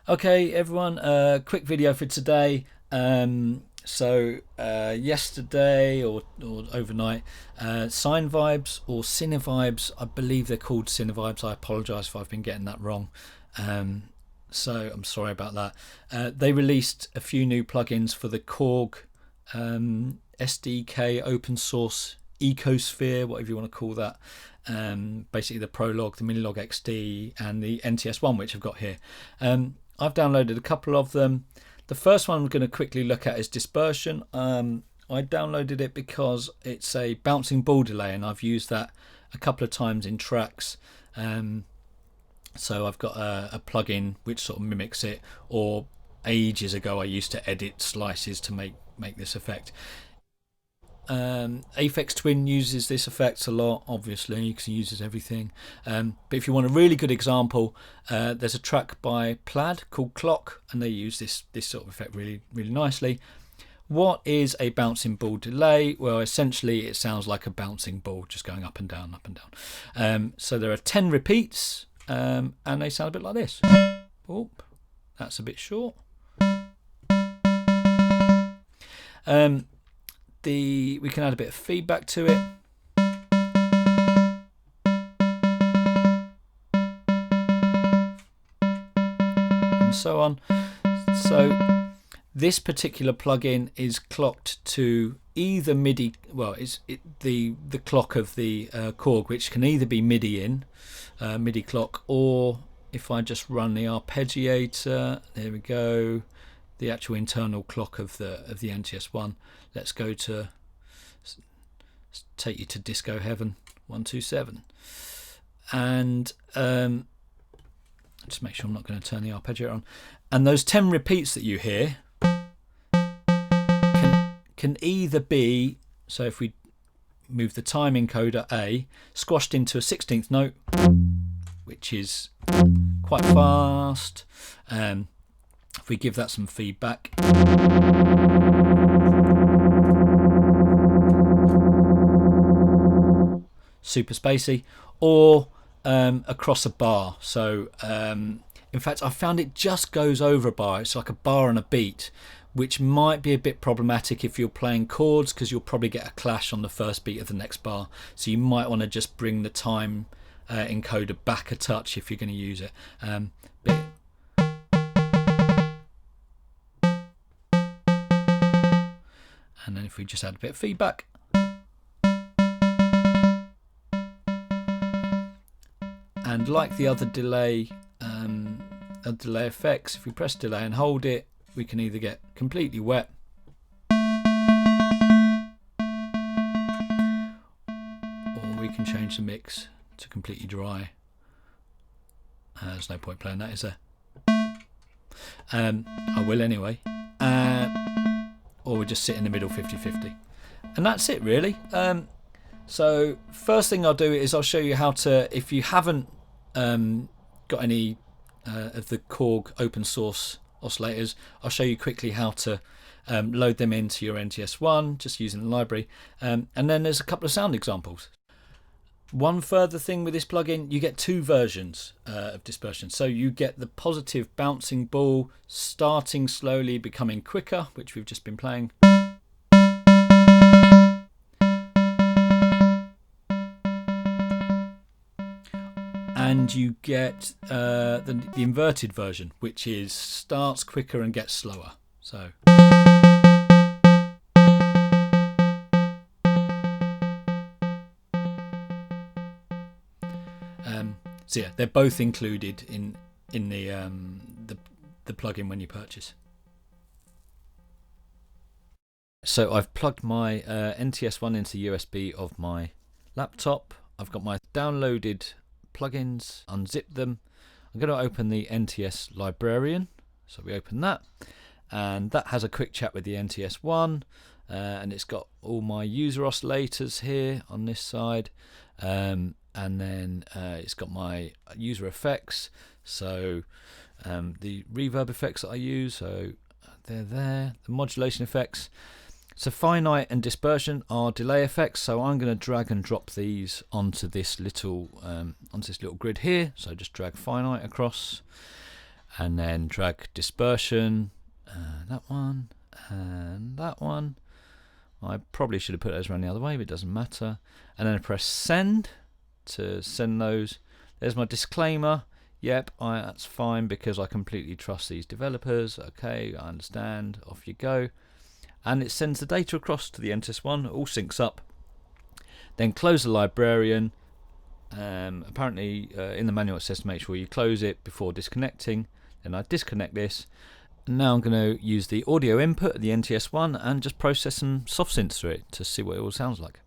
Okay, everyone, quick video for today. Yesterday or overnight, Sinevibes or Sinevibes, I believe they're called Sinevibes. I apologise if I've been getting that wrong. So I'm sorry about that. They released a few new plugins for the Korg SDK open source ecosphere, whatever you want to call that. Basically the Prolog, the Minilog XD and the NTS1, which I've got here. I've downloaded a couple of them. The first one I'm going to quickly look at is Dispersion. I downloaded it because it's a bouncing ball delay, and I've used that a couple of times in tracks. So I've got a plugin which sort of mimics it, or ages ago I used to edit slices to make this effect. Aphex Twin uses this effect a lot, obviously, because he uses everything. But if you want a really good example, there's a track by Plaid called Clock, and they use this sort of effect really nicely. What is a bouncing ball delay? Well, essentially it sounds like a bouncing ball just going up and down, up and down. So there are 10 repeats, and they sound a bit like this. Oh, that's a bit short. We can add a bit of feedback to it. And so on. So this particular plugin is clocked to either MIDI, well, the clock of the Korg, which can either be MIDI in, MIDI clock, or if I just run the arpeggiator, there we go, the actual internal clock of the NTS1. Let's go to take you to Disco Heaven 127, and just make sure I'm not going to turn the arpeggiator on. And those 10 repeats that you hear can either be, so if we move the time encoder A, squashed into a 16th note, which is quite fast. If we give that some feedback, super spacey, or across a bar. So in fact I found it just goes over a bar. It's like a bar and a beat, which might be a bit problematic if you're playing chords, because you'll probably get a clash on the first beat of the next bar. So you might want to just bring the time encoder back a touch if you're going to use it. And then if we just add a bit of feedback, and like the other delay effects, if we press delay and hold it, we can either get completely wet, or we can change the mix to completely dry. There's no point playing that, is there? I will anyway. Or we just sit in the middle 50-50. And that's it really. So first thing I'll do is I'll show you how to, if you haven't got any of the Korg open source oscillators, I'll show you quickly how to load them into your NTS1 just using the library. And then there's a couple of sound examples. One further thing with this plugin, you get two versions of Dispersion. So you get the positive bouncing ball starting slowly, becoming quicker, which we've just been playing. And you get the inverted version, which is starts quicker and gets slower. So yeah, they're both included in the plugin when you purchase. So I've plugged my NTS1 into the USB of my laptop. I've got my downloaded plugins, unzip them. I'm going to open the NTS librarian. So we open that, and that has a quick chat with the NTS1, and it's got all my user oscillators here on this side. And then it's got my user effects, so the reverb effects that I use, so they're there. The modulation effects, so finite and dispersion are delay effects, so I'm going to drag and drop these onto this little grid here. So just drag finite across, and then drag dispersion, that one and that one. I probably should have put those around the other way, but it doesn't matter. And then I press send to send those. There's my disclaimer. Yep, that's fine because I completely trust these developers. Okay, I understand. Off you go. And it sends the data across to the NTS1. All syncs up. Then close the librarian. Apparently in the manual it says to make sure you close it before disconnecting. Then I disconnect this. And now I'm going to use the audio input of the NTS1 and just process some soft synths through it to see what it all sounds like.